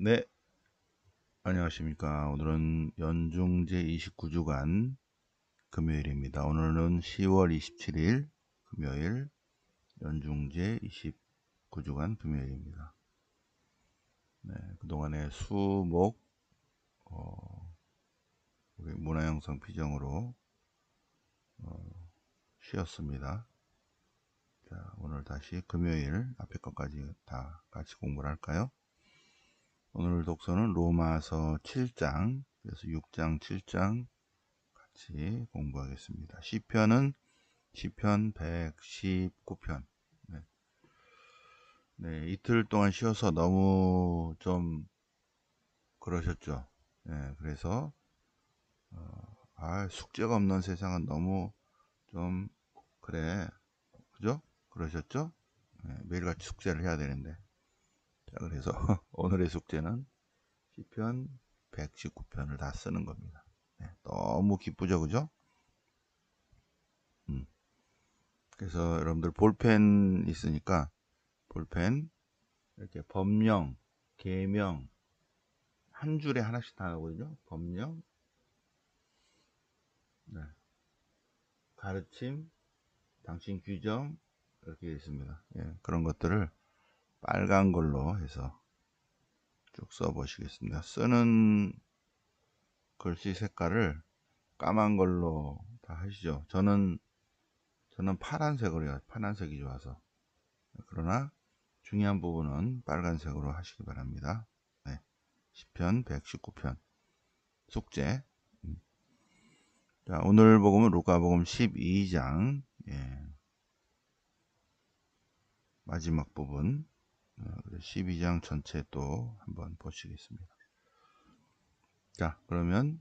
네, 안녕하십니까. 오늘은 연중제 29주간 금요일입니다. 오늘은 10월 27일 금요일, 연중제 29주간 금요일입니다. 네, 그동안에 수목 우리 문화영상 피정으로 쉬었습니다. 자, 오늘 다시 금요일 앞에 것까지 다 같이 공부를 할까요? 오늘 독서는 로마서 7장, 그래서 6장, 7장 같이 공부하겠습니다. 시편 119편. 네. 네, 이틀 동안 쉬어서 너무 좀 그러셨죠. 네, 그래서 숙제가 없는 세상은 너무 좀 그래, 그죠? 그러셨죠? 네, 매일같이 숙제를 해야 되는데. 자, 그래서 오늘의 숙제는 시편 119편을 다 쓰는 겁니다. 네, 너무 기쁘죠, 그죠? 음. 그래서 여러분들 볼펜 있으니까 볼펜 이렇게 법령, 계명 한 줄에 하나씩 다 나오거든요. 법령, 네, 가르침, 당신 규정 이렇게 되어 있습니다. 예, 그런 것들을 빨간 걸로 해서 쭉 써보시겠습니다. 쓰는 글씨 색깔을 까만 걸로 다 하시죠. 저는 파란색으로 해요. 파란색이 좋아서. 그러나 중요한 부분은 빨간색으로 하시기 바랍니다. 네, 시편 119편 숙제. 자, 오늘 복음은 루카복음 12장, 예, 마지막 부분, 12장 전체 또 한번 보시겠습니다. 자, 그러면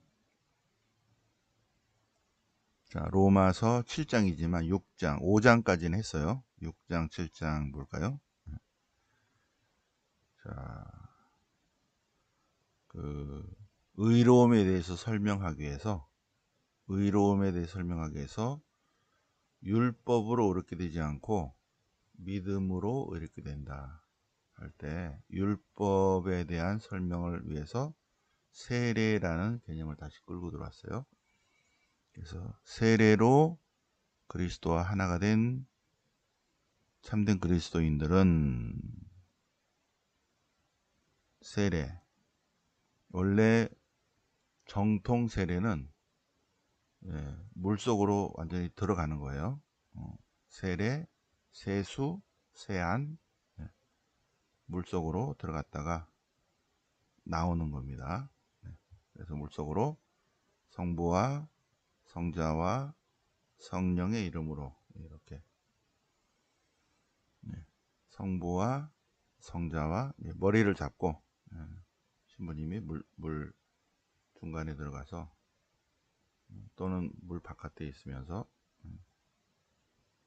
자, 로마서 7장이지만 6장, 5장까지는 했어요. 6장, 7장 볼까요? 자, 그 의로움에 대해서 설명하기 위해서 율법으로 옳게 되지 않고 믿음으로 옳게 된다 할 때 율법에 대한 설명을 위해서 세례라는 개념을 다시 끌고 들어왔어요. 그래서 세례로 그리스도와 하나가 된 참된 그리스도인들은 세례, 원래 정통 세례는 물속으로 완전히 들어가는 거예요. 세례, 세수, 세안, 물속으로 들어갔다가 나오는 겁니다. 그래서 물속으로 성부와 성자와 성령의 이름으로 이렇게 성부와 성자와 머리를 잡고 신부님이 물 중간에 들어가서 또는 물 바깥에 있으면서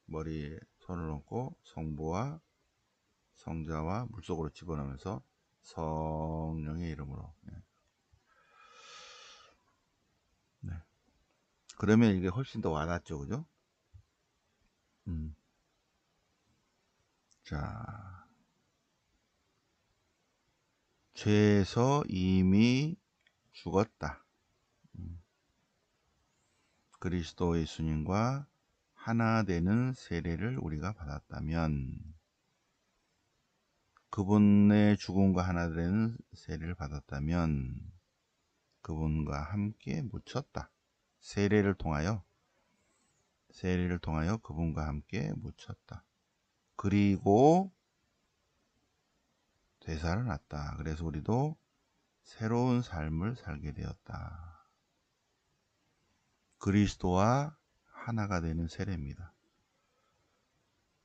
머리에 손을 얹고 성부와 성자와 물속으로 집어넣으면서 성령의 이름으로. 네. 그러면 이게 훨씬 더 와닿죠, 그죠? 자, 죄에서 이미 죽었다. 그리스도 예수님과 하나 되는 세례를 우리가 받았다면, 그분의 죽음과 하나 되는 세례를 받았다면 그분과 함께 묻혔다. 세례를 통하여 그분과 함께 묻혔다. 그리고 되살아났다. 그래서 우리도 새로운 삶을 살게 되었다. 그리스도와 하나가 되는 세례입니다.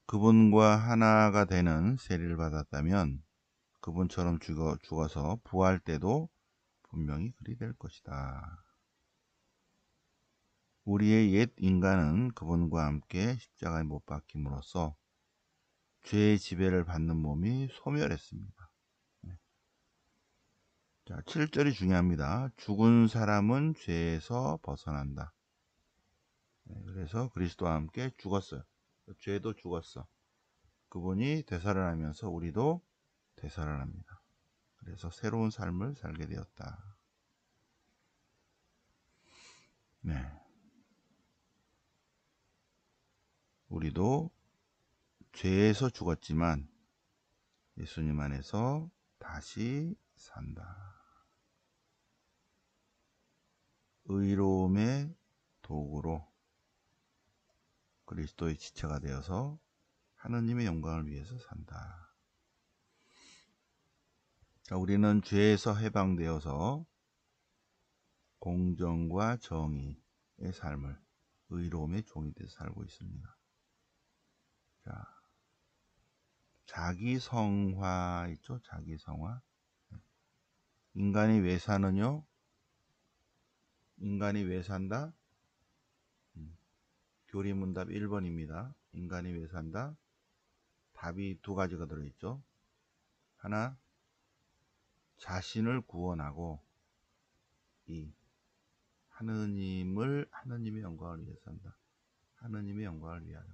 그분과 하나가 되는 세례를 받았다면 그분처럼 죽어서 부활 때도 분명히 그리 될 것이다. 우리의 옛 인간은 그분과 함께 십자가에 못 박힘으로써 죄의 지배를 받는 몸이 소멸했습니다. 자, 7절이 중요합니다. 죽은 사람은 죄에서 벗어난다. 그래서 그리스도와 함께 죽었어요. 죄도 죽었어. 그분이 되살아나면서 우리도 되살아납니다. 그래서 새로운 삶을 살게 되었다. 네. 우리도 죄에서 죽었지만 예수님 안에서 다시 산다. 의로움의 도구로 그리스도의 지체가 되어서 하느님의 영광을 위해서 산다. 자, 우리는 죄에서 해방되어서 공정과 정의의 삶을 의로움의 종이 되어 살고 있습니다. 자, 자기 성화 있죠? 자기 성화. 인간이 왜 사느뇨? 인간이 왜 산다? 교리문답 1번입니다. 인간이 왜 산다? 답이 두 가지가 들어있죠. 하나, 자신을 구원하고, 이 하느님의 영광을 위해 산다. 하느님의 영광을 위하여.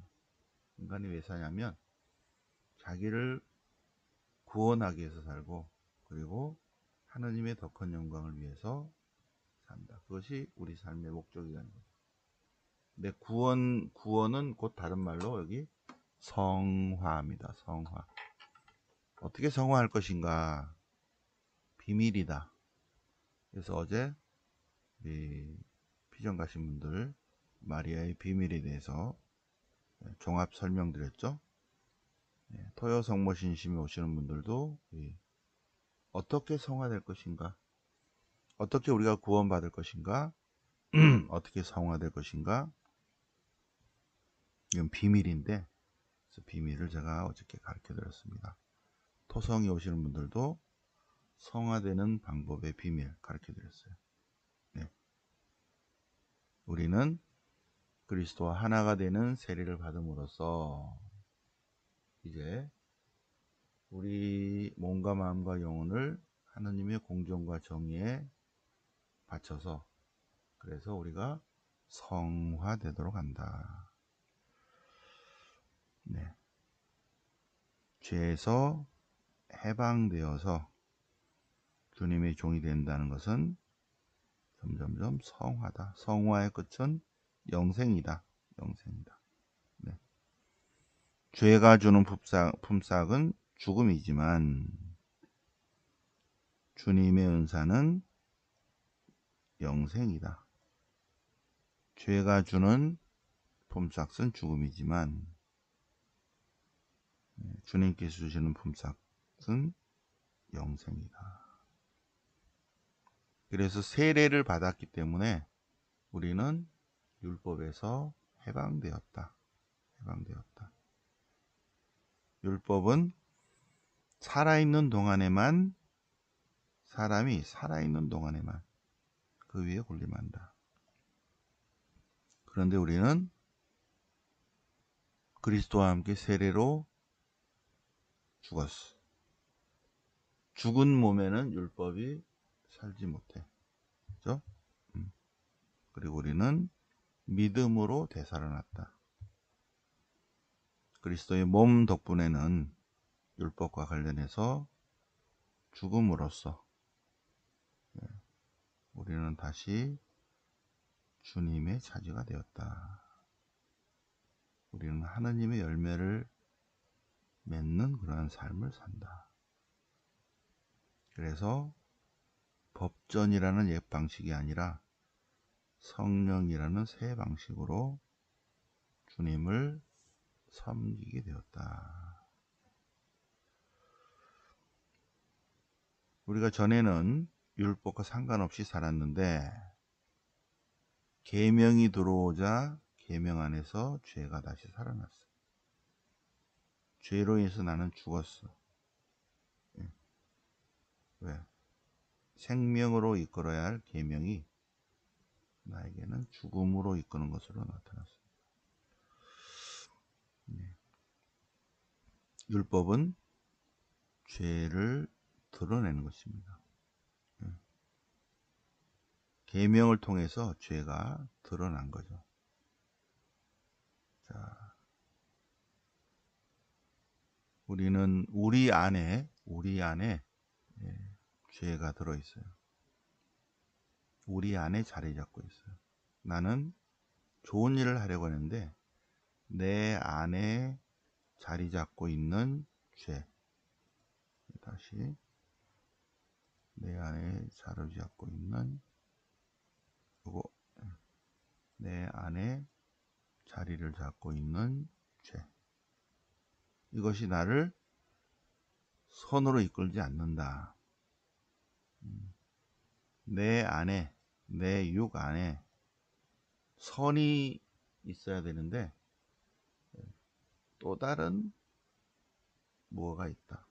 인간이 왜 사냐면 자기를 구원하기 위해서 살고, 그리고 하느님의 더 큰 영광을 위해서 산다. 그것이 우리 삶의 목적이라는 거죠. 근데 구원은 곧 다른 말로 여기 성화입니다. 성화. 어떻게 성화할 것인가? 비밀이다. 그래서 어제 피전 가신 분들 마리아의 비밀에 대해서 종합 설명드렸죠. 토요 성모 신심에 오시는 분들도 어떻게 성화될 것인가, 어떻게 우리가 구원받을 것인가, 어떻게 성화될 것인가, 이건 비밀인데, 그래서 비밀을 제가 어저께 가르쳐 드렸습니다. 토성이 오시는 분들도 성화되는 방법의 비밀 가르쳐 드렸어요. 네. 우리는 그리스도와 하나가 되는 세례를 받음으로써 이제 우리 몸과 마음과 영혼을 하느님의 공정과 정의에 바쳐서, 그래서 우리가 성화되도록 한다. 네. 죄에서 해방되어서 주님의 종이 된다는 것은 점점점 성화다. 성화의 끝은 영생이다. 영생이다. 네. 죄가 주는 품삯은 죽음이지만 주님의 은사는 영생이다. 죄가 주는 품삯은 죽음이지만 주님께서 주시는 품삯은 영생이다. 그래서 세례를 받았기 때문에 우리는 율법에서 해방되었다. 해방되었다. 율법은 살아있는 동안에만, 사람이 살아있는 동안에만 그 위에 군림한다. 그런데 우리는 그리스도와 함께 세례로 죽었어. 죽은 몸에는 율법이 살지 못해. 그죠? 그리고 우리는 믿음으로 되살아났다. 그리스도의 몸 덕분에는 율법과 관련해서 죽음으로써 우리는 다시 주님의 차지가 되었다. 우리는 하느님의 열매를 맺는 그러한 삶을 산다. 그래서 법전이라는 옛 방식이 아니라 성령이라는 새 방식으로 주님을 섬기게 되었다. 우리가 전에는 율법과 상관없이 살았는데 계명이 들어오자 계명 안에서 죄가 다시 살아났어. 죄로 인해서 나는 죽었어. 왜? 생명으로 이끌어야 할 계명이 나에게는 죽음으로 이끄는 것으로 나타났습니다. 율법은 죄를 드러내는 것입니다. 계명을 통해서 죄가 드러난 거죠. 자, 우리는 우리 안에 죄가 들어있어요. 우리 안에 자리 잡고 있어요. 나는 좋은 일을 하려고 하는데 내 안에 자리 잡고 있는 죄. 다시 내 안에 자리 잡고 있는 요거, 내 안에 자리를 잡고 있는 죄. 이것이 나를 선으로 이끌지 않는다. 내 안에, 내 육 안에 선이 있어야 되는데 또 다른 뭐가 있다.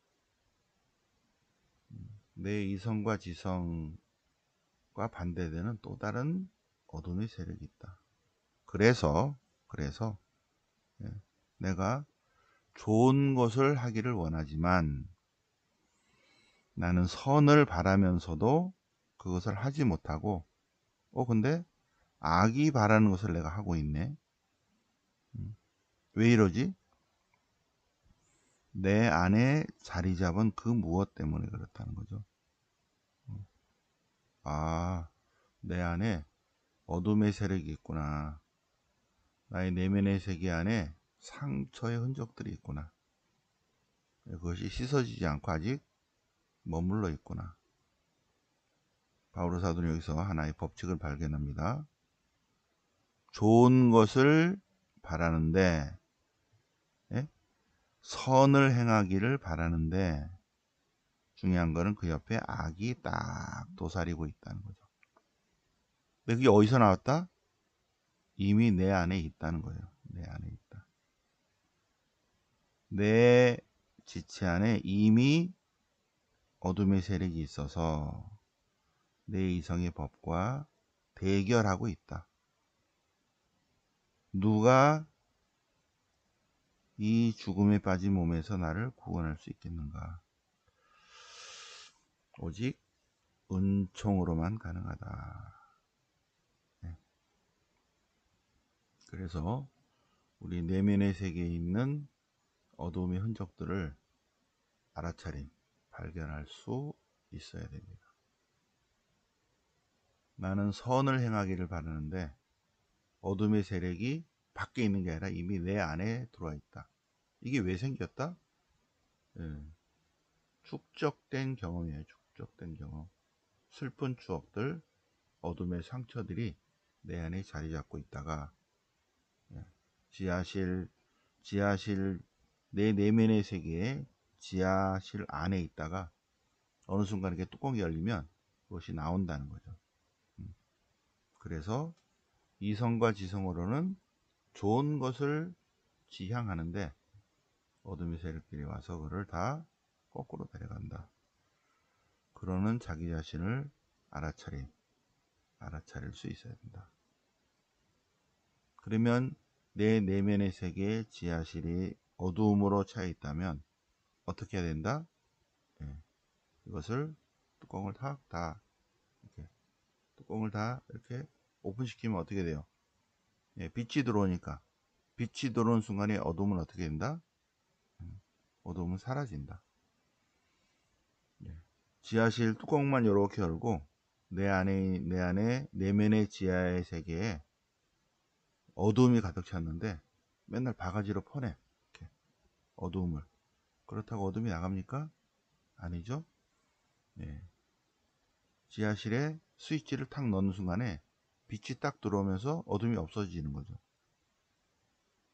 내 이성과 지성과 반대되는 또 다른 어둠의 세력이 있다. 그래서 내가 좋은 것을 하기를 원하지만 나는 선을 바라면서도 그것을 하지 못하고 근데 악이 바라는 것을 내가 하고 있네. 왜 이러지? 내 안에 자리 잡은 그 무엇 때문에 그렇다는 거죠. 내 안에 어둠의 세력이 있구나. 나의 내면의 세계 안에 상처의 흔적들이 있구나. 그것이 씻어지지 않고 아직 머물러 있구나. 바오로 사도는 여기서 하나의 법칙을 발견합니다. 좋은 것을 바라는데, 선을 행하기를 바라는데, 중요한 거는 그 옆에 악이 딱 도사리고 있다는 거죠. 근데 그게 어디서 나왔다? 이미 내 안에 있다는 거예요. 내 안에 있다. 내 지체 안에 이미 어둠의 세력이 있어서 내 이성의 법과 대결하고 있다. 누가 이 죽음에 빠진 몸에서 나를 구원할 수 있겠는가? 오직 은총으로만 가능하다. 그래서 우리 내면의 세계에 있는 어둠의 흔적들을 알아차림, 발견할 수 있어야 됩니다. 나는 선을 행하기를 바라는데 어둠의 세력이 밖에 있는 게 아니라 이미 내 안에 들어와 있다. 이게 왜 생겼다? 축적된 경험이에요. 축적된 경험. 슬픈 추억들, 어둠의 상처들이 내 안에 자리 잡고 있다가 지하실 내 내면의 세계에 지하실 안에 있다가 어느 순간 이렇게 뚜껑이 열리면 그것이 나온다는 거죠. 그래서 이성과 지성으로는 좋은 것을 지향하는데 어둠의 세력들이 와서 그를 다 거꾸로 데려간다. 그러는 자기 자신을 알아차릴 수 있어야 된다. 그러면 내 내면의 세계의 지하실이 어두움으로 차 있다면 어떻게 해야 된다? 이것을 뚜껑을 이렇게 오픈시키면 어떻게 돼요? 빛이 들어오니까 빛이 들어오는 순간에 어둠은 어떻게 된다? 어둠은 사라진다. 지하실 뚜껑만 이렇게 열고 내 안에 내면의 지하의 세계에 어두움이 가득 찼는데 맨날 바가지로 퍼내 이렇게 어두움을. 그렇다고 어둠이 나갑니까? 아니죠. 지하실에 스위치를 탁 넣는 순간에 빛이 딱 들어오면서 어둠이 없어지는 거죠.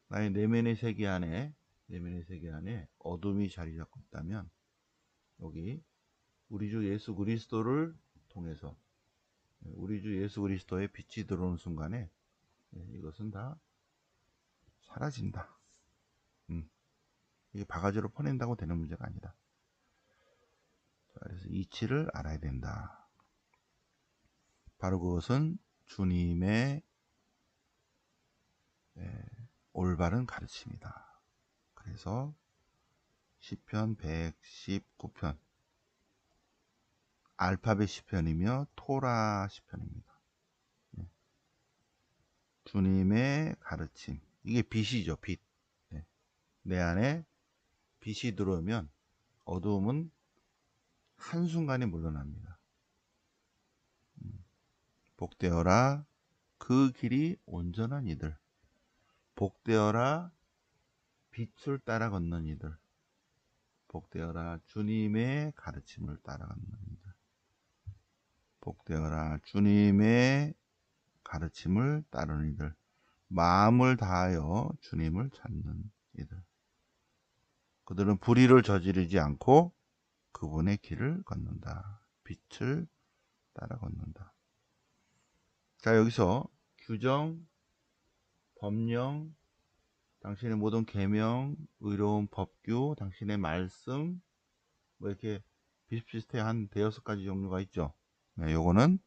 나의 내면의 세계 안에 어둠이 자리 잡고 있다면 여기 우리 주 예수 그리스도를 통해서 우리 주 예수 그리스도의 빛이 들어오는 순간에 이것은 다 사라진다. 이게 바가지로 퍼낸다고 되는 문제가 아니다. 그래서 이치를 알아야 된다. 바로 그것은 주님의 올바른 가르침이다. 그래서 시편 119편 알파벳 시편이며 토라 시편입니다. 주님의 가르침, 이게 빛이죠. 빛. 내 안에 빛이 들어오면 어두움은 한순간에 물러납니다. 복되어라 그 길이 온전한 이들, 복되어라 빛을 따라 걷는 이들, 복되어라 주님의 가르침을 따라 걷는 이들, 복되어라 주님의 가르침을 따르는 이들, 마음을 다하여 주님을 찾는 이들. 그들은 불의를 저지르지 않고 그분의 길을 걷는다. 빛을 따라 걷는다. 자, 여기서 규정, 법령, 당신의 모든 계명, 의로운 법규, 당신의 말씀, 뭐 이렇게 비슷비슷해 한 대여섯 가지 종류가 있죠. 네, 요거는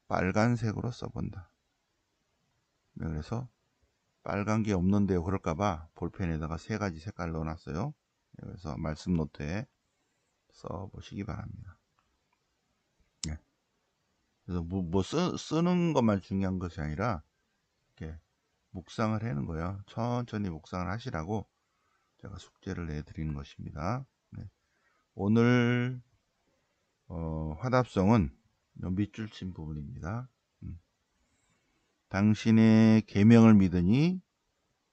빨간색으로 써본다. 네, 그래서 빨간 게 없는데요. 그럴까봐 볼펜에다가 세 가지 색깔 넣어놨어요. 네, 그래서 말씀 노트에 써보시기 바랍니다. 네. 그래서 쓰는 것만 중요한 것이 아니라 이렇게 묵상을 하는 거예요. 천천히 묵상을 하시라고 제가 숙제를 내드리는 것입니다. 네. 오늘 화답성은 밑줄 친 부분입니다. 당신의 계명을 믿으니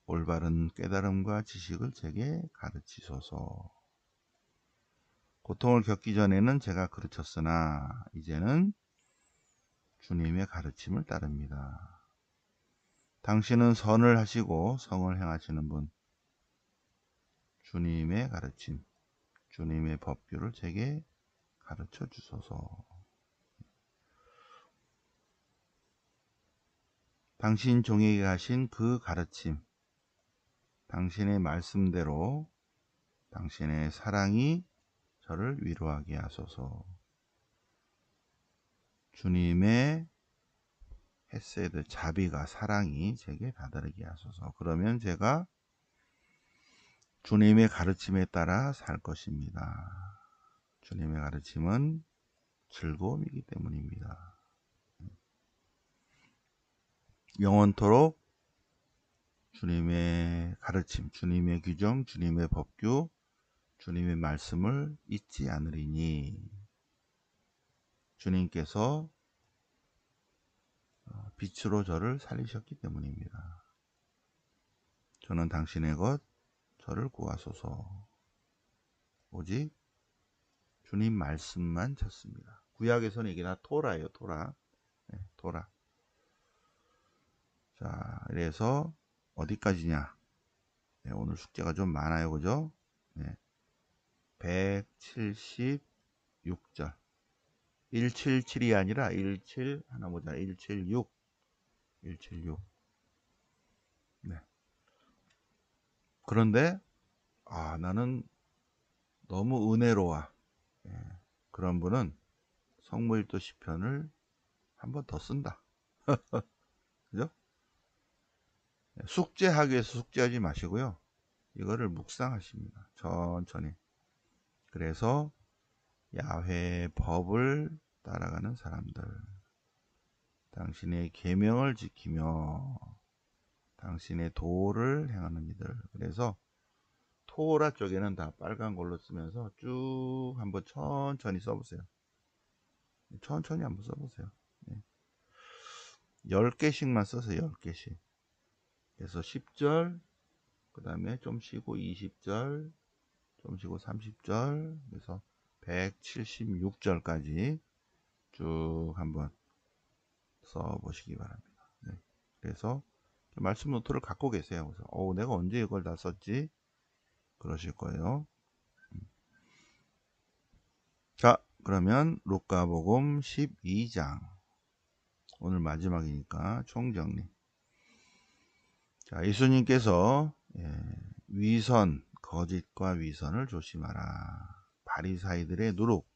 올바른 깨달음과 지식을 제게 가르치소서. 고통을 겪기 전에는 제가 가르쳤으나 이제는 주님의 가르침을 따릅니다. 당신은 선을 하시고 성을 행하시는 분, 주님의 가르침, 주님의 법규를 제게 가르쳐 주소서. 당신 종에게 하신 그 가르침, 당신의 말씀대로 당신의 사랑이 저를 위로하게 하소서. 주님의 헤세드, 자비가, 사랑이 제게 다다르게 하소서. 그러면 제가 주님의 가르침에 따라 살 것입니다. 주님의 가르침은 즐거움이기 때문입니다. 영원토록 주님의 가르침, 주님의 규정, 주님의 법규, 주님의 말씀을 잊지 않으리니 주님께서 빛으로 저를 살리셨기 때문입니다. 저는 당신의 것 저를 구하소서. 오직 주님 말씀만 찾습니다. 구약에서는 이게 다 토라예요. 토라. 네, 토라. 자, 그래서 어디까지냐? 네, 오늘 숙제가 좀 많아요. 그죠? 네, 176절. 177이 아니라 17 하나 보자. 176. 176. 네. 그런데 나는 너무 은혜로워. 예, 그런 분은 성무일도 시편을 한 번 더 쓴다. 그죠? 숙제하기 위해서 숙제하지 마시고요. 이거를 묵상하십니다. 천천히. 그래서 야훼의 법을 따라가는 사람들, 당신의 계명을 지키며 당신의 도를 행하는 이들. 그래서 토라 쪽에는 다 빨간 걸로 쓰면서 쭉 한번 천천히 써보세요. 천천히 한번 써보세요. 10개씩만 써서 10개씩. 그래서 10절, 그 다음에 좀 쉬고 20절, 좀 쉬고 30절, 그래서 176절까지 쭉 한번 써보시기 바랍니다. 네. 그래서 말씀 노트를 갖고 계세요. 그래서 내가 언제 이걸 다 썼지? 그러실 거예요. 자, 그러면 루카복음 12장 오늘 마지막이니까 총정리. 자, 예수님께서 위선, 거짓과 위선을 조심하라. 바리사이들의 누룩.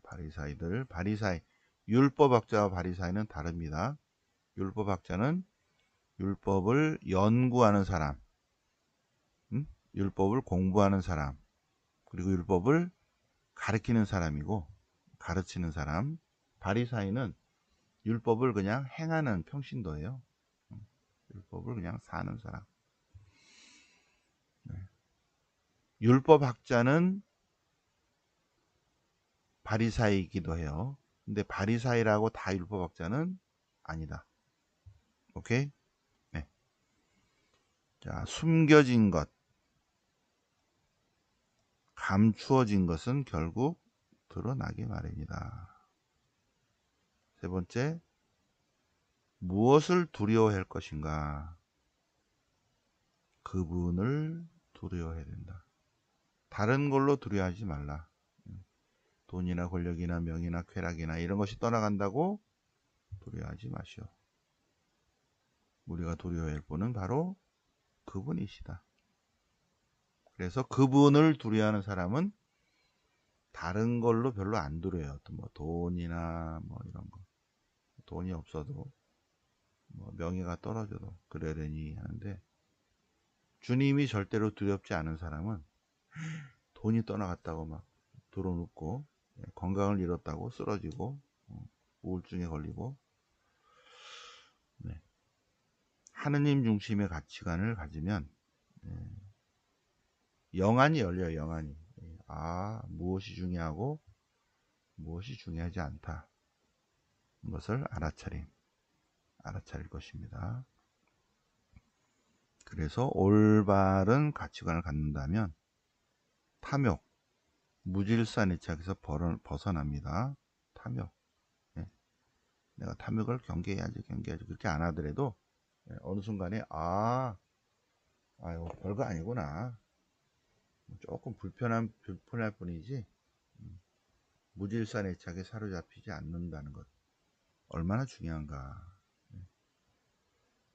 바리사이, 율법학자와 바리사이는 다릅니다. 율법학자는 율법을 연구하는 사람, 율법을 공부하는 사람, 그리고 율법을 가르치는 사람이고, 가르치는 사람. 바리사이는 율법을 그냥 행하는 평신도예요. 율법을 그냥 사는 사람. 율법학자는 바리사이이기도 해요. 근데 바리사이라고 다 율법학자는 아니다. 오케이? 네. 자, 숨겨진 것, 감추어진 것은 결국 드러나기 마련이다. 세 번째, 무엇을 두려워할 것인가? 그분을 두려워해야 된다. 다른 걸로 두려워하지 말라. 돈이나 권력이나 명이나 쾌락이나 이런 것이 떠나간다고 두려워하지 마시오. 우리가 두려워할 분은 바로 그분이시다. 그래서 그분을 두려워하는 사람은 다른 걸로 별로 안 두려워요. 뭐 돈이나 뭐 이런 거. 돈이 없어도 뭐 명예가 떨어져도 그러려니 하는데, 주님이 절대로 두렵지 않은 사람은 돈이 떠나갔다고 막 드러눕고, 건강을 잃었다고 쓰러지고, 우울증에 걸리고, 네. 하느님 중심의 가치관을 가지면 영안이 열려요. 영안이. 아, 무엇이 중요하고 무엇이 중요하지 않다, 것을 알아차릴 것입니다. 그래서 올바른 가치관을 갖는다면 탐욕, 무질서한 애착에서 벗어납니다. 탐욕. 내가 탐욕을 경계해야지 그렇게 안 하더라도 어느 순간에 아유 별거 아니구나, 조금 불편할 뿐이지, 무질서한 애착에 사로잡히지 않는다는 것, 얼마나 중요한가.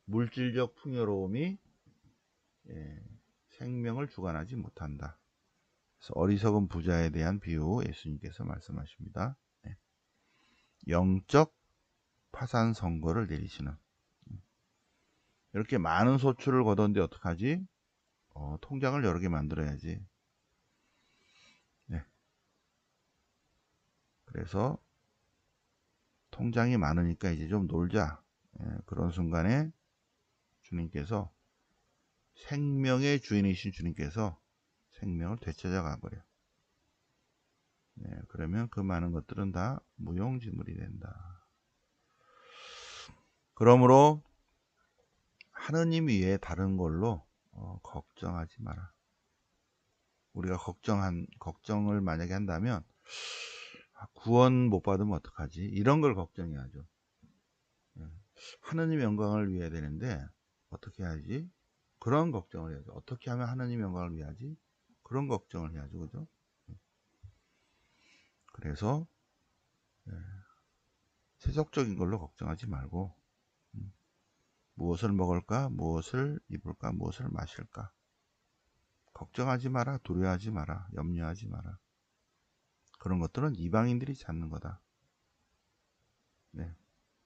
물질적 풍요로움이 생명을 주관하지 못한다. 그래서 어리석은 부자에 대한 비유 예수님께서 말씀하십니다. 영적 파산 선고를 내리시는, 이렇게 많은 소출을 거뒀는데 어떡하지? 통장을 여러 개 만들어야지. 그래서 통장이 많으니까 이제 좀 놀자. 그런 순간에 주님께서, 생명의 주인이신 주님께서 생명을 되찾아 가버려. 그러면 그 많은 것들은 다 무용지물이 된다. 그러므로 하느님 외에 다른 걸로 걱정하지 마라. 우리가 걱정을 만약에 한다면, 구원 못 받으면 어떡하지? 이런 걸 걱정해야죠. 하느님 영광을 위해야 되는데 어떻게 해야지? 그런 걱정을 해야죠. 어떻게 하면 하느님 영광을 위하지? 그런 걱정을 해야죠. 그죠? 그래서 세속적인 걸로 걱정하지 말고, 무엇을 먹을까? 무엇을 입을까? 무엇을 마실까? 걱정하지 마라. 두려워하지 마라. 염려하지 마라. 그런 것들은 이방인들이 찾는 거다.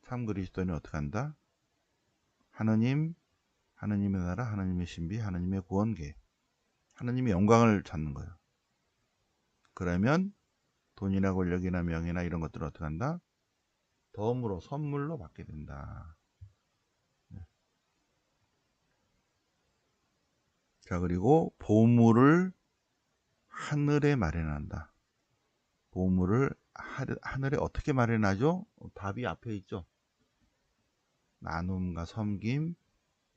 참 그리스도인은 어떻게 한다? 하느님의 나라, 하느님의 신비, 하느님의 구원계, 하느님의 영광을 찾는 거예요. 그러면 돈이나 권력이나 명예나 이런 것들을 어떻게 한다? 덤으로, 선물로 받게 된다. 자, 그리고 보물을 하늘에 마련한다. 보물을 하늘에 어떻게 마련하죠? 답이 앞에 있죠. 나눔과 섬김,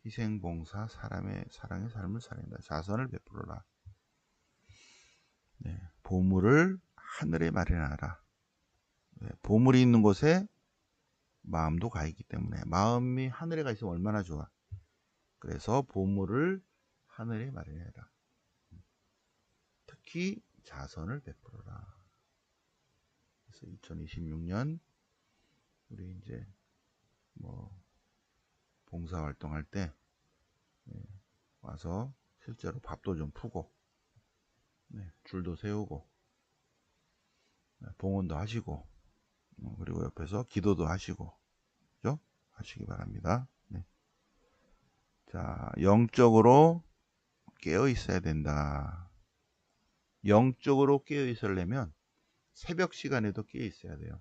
희생봉사, 사랑의 삶을 살린다. 자선을 베풀어라. 보물을 하늘에 마련하라. 보물이 있는 곳에 마음도 가 있기 때문에, 마음이 하늘에 가 있으면 얼마나 좋아. 그래서 보물을 하늘에 마련해라. 특히 자선을 베풀어라. 그래서 2026년 우리 이제 뭐 봉사활동할 때 와서 실제로 밥도 좀 푸고, 줄도 세우고, 봉헌도 하시고, 그리고 옆에서 기도도 하시고, 그죠? 하시기 바랍니다. 자, 영적으로 깨어 있어야 된다. 영적으로 깨어 있으려면 새벽 시간에도 깨어 있어야 돼요.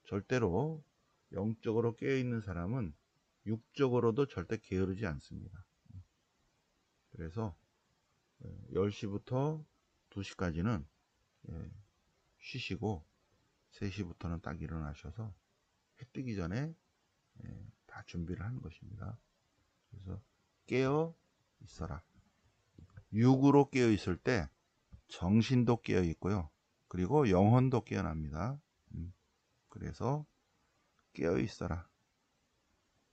절대로 영적으로 깨어 있는 사람은 육적으로도 절대 게으르지 않습니다. 그래서 10시부터 2시까지는 쉬시고 3시부터는 딱 일어나셔서 해 뜨기 전에 다 준비를 하는 것입니다. 그래서 깨어 있어라. 육으로 깨어 있을 때 정신도 깨어 있고요. 그리고 영혼도 깨어납니다. 그래서 깨어 있어라.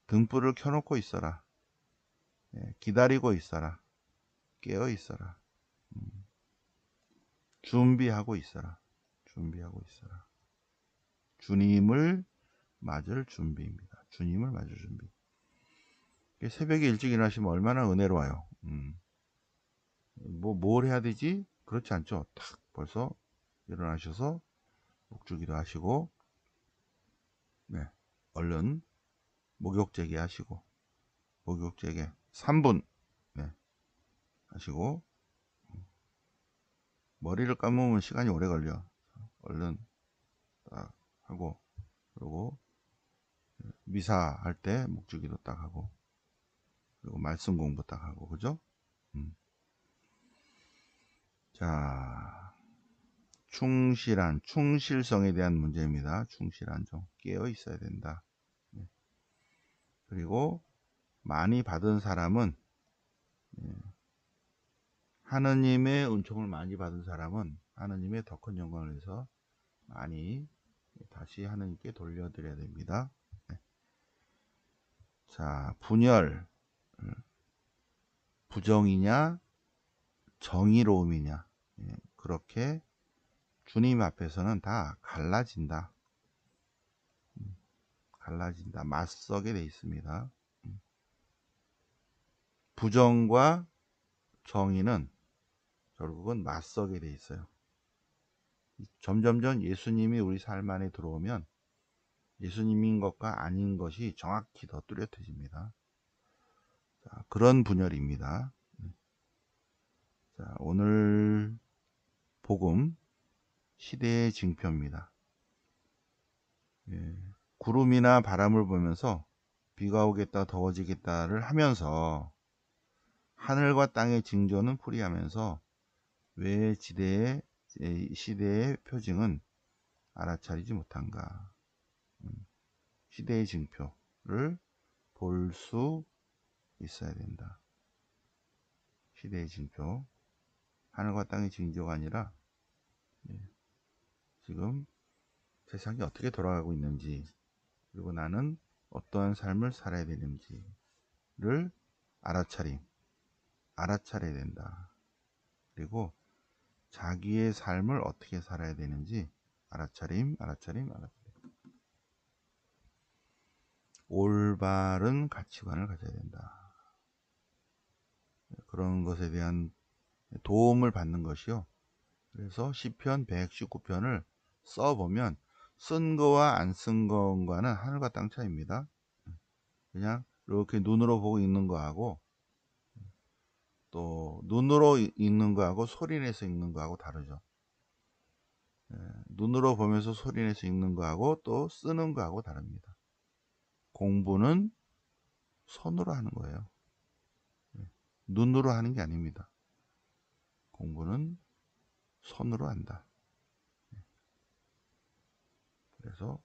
등불을 켜놓고 있어라. 기다리고 있어라. 깨어 있어라. 준비하고 있어라. 준비하고 있어라. 주님을 맞을 준비입니다. 주님을 맞을 준비. 새벽에 일찍 일어나시면 얼마나 은혜로워요. 뭘 해야 되지? 그렇지 않죠. 탁 벌써 일어나셔서 목주기도 하시고, 네, 얼른 목욕제기 하시고, 목욕제기 3분 하시고, 머리를 감으면 시간이 오래 걸려. 얼른 딱 하고, 그리고 미사 할 때 목주기도 딱 하고, 그리고 말씀 공부 딱 하고, 그죠? 자, 충실성에 대한 문제입니다. 충실한 종, 깨어 있어야 된다. 그리고 많이 받은 사람은, 하느님의 은총을 많이 받은 사람은 하느님의 더 큰 영광을 위해서 많이 다시 하느님께 돌려드려야 됩니다. 자, 분열, 부정이냐 정의로움이냐, 그렇게 주님 앞에서는 다 갈라진다. 갈라진다. 맞서게 돼 있습니다. 부정과 정의는 결국은 맞서게 돼 있어요. 점점점 예수님이 우리 삶 안에 들어오면 예수님인 것과 아닌 것이 정확히 더 뚜렷해집니다. 자, 그런 분열입니다. 자, 오늘 복음 시대의 징표입니다. 구름이나 바람을 보면서 비가 오겠다 더워지겠다를 하면서 하늘과 땅의 징조는 풀이하면서 왜 시대의 표징은 알아차리지 못한가. 시대의 징표를 볼 수 있어야 된다. 시대의 징표, 하늘과 땅의 징조가 아니라 지금 세상이 어떻게 돌아가고 있는지, 그리고 나는 어떠한 삶을 살아야 되는지를 알아차려야 된다. 그리고 자기의 삶을 어떻게 살아야 되는지 알아차림. 올바른 가치관을 가져야 된다. 그런 것에 대한 도움을 받는 것이요. 그래서 시편 119편을 써보면 쓴 거와 안 쓴 것과는 하늘과 땅 차이입니다. 그냥 이렇게 눈으로 보고 읽는 거하고, 또 눈으로 읽는 거하고 소리내서 읽는 거하고 다르죠. 눈으로 보면서 소리내서 읽는 거하고 또 쓰는 거하고 다릅니다. 공부는 손으로 하는 거예요. 눈으로 하는 게 아닙니다. 공부는 손으로 한다. 그래서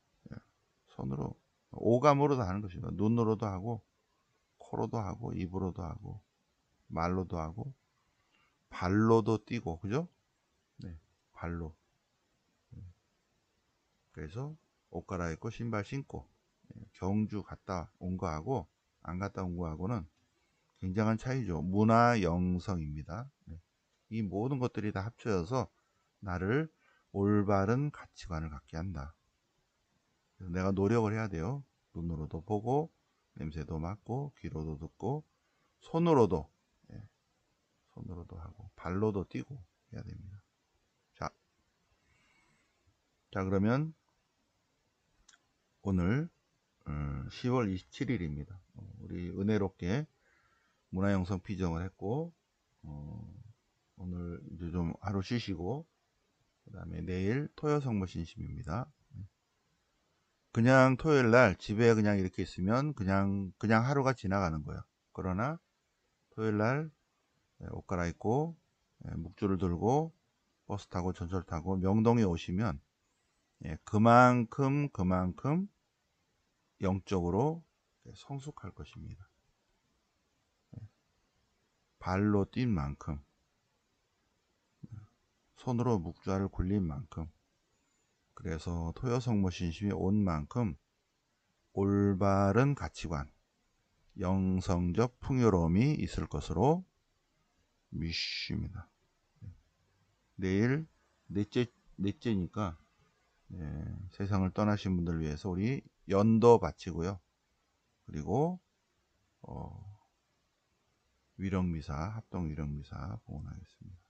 손으로, 오감으로도 하는 것입니다. 눈으로도 하고, 코로도 하고, 입으로도 하고, 말로도 하고, 발로도 뛰고, 그죠? 네, 발로. 그래서 옷 갈아입고 신발 신고 경주 갔다 온 거하고 안 갔다 온 거하고는 굉장한 차이죠. 문화 영성입니다. 이 모든 것들이 다 합쳐져서 나를 올바른 가치관을 갖게 한다. 그래서 내가 노력을 해야 돼요. 눈으로도 보고, 냄새도 맡고, 귀로도 듣고, 손으로도 하고, 발로도 뛰고 해야 됩니다. 자, 그러면 오늘 10월 27일입니다. 우리 은혜롭게 문화영성 피정을 했고, 오늘 이제 좀 하루 쉬시고, 그 다음에 내일 토요성모 신심입니다. 그냥 토요일 날 집에 그냥 이렇게 있으면 그냥 하루가 지나가는 거예요. 그러나 토요일 날 옷 갈아입고 묵주를 들고 버스 타고 전철 타고 명동에 오시면 예, 그만큼 영적으로 성숙할 것입니다. 발로 뛴 만큼, 손으로 묵좌를 굴린 만큼, 그래서 토요성모 신심이 온 만큼 올바른 가치관, 영성적 풍요로움이 있을 것으로 믿습니다. 내일 넷째니까 세상을 떠나신 분들 위해서 우리 연도 바치고요. 그리고 위령미사, 합동 위령미사 봉헌하겠습니다.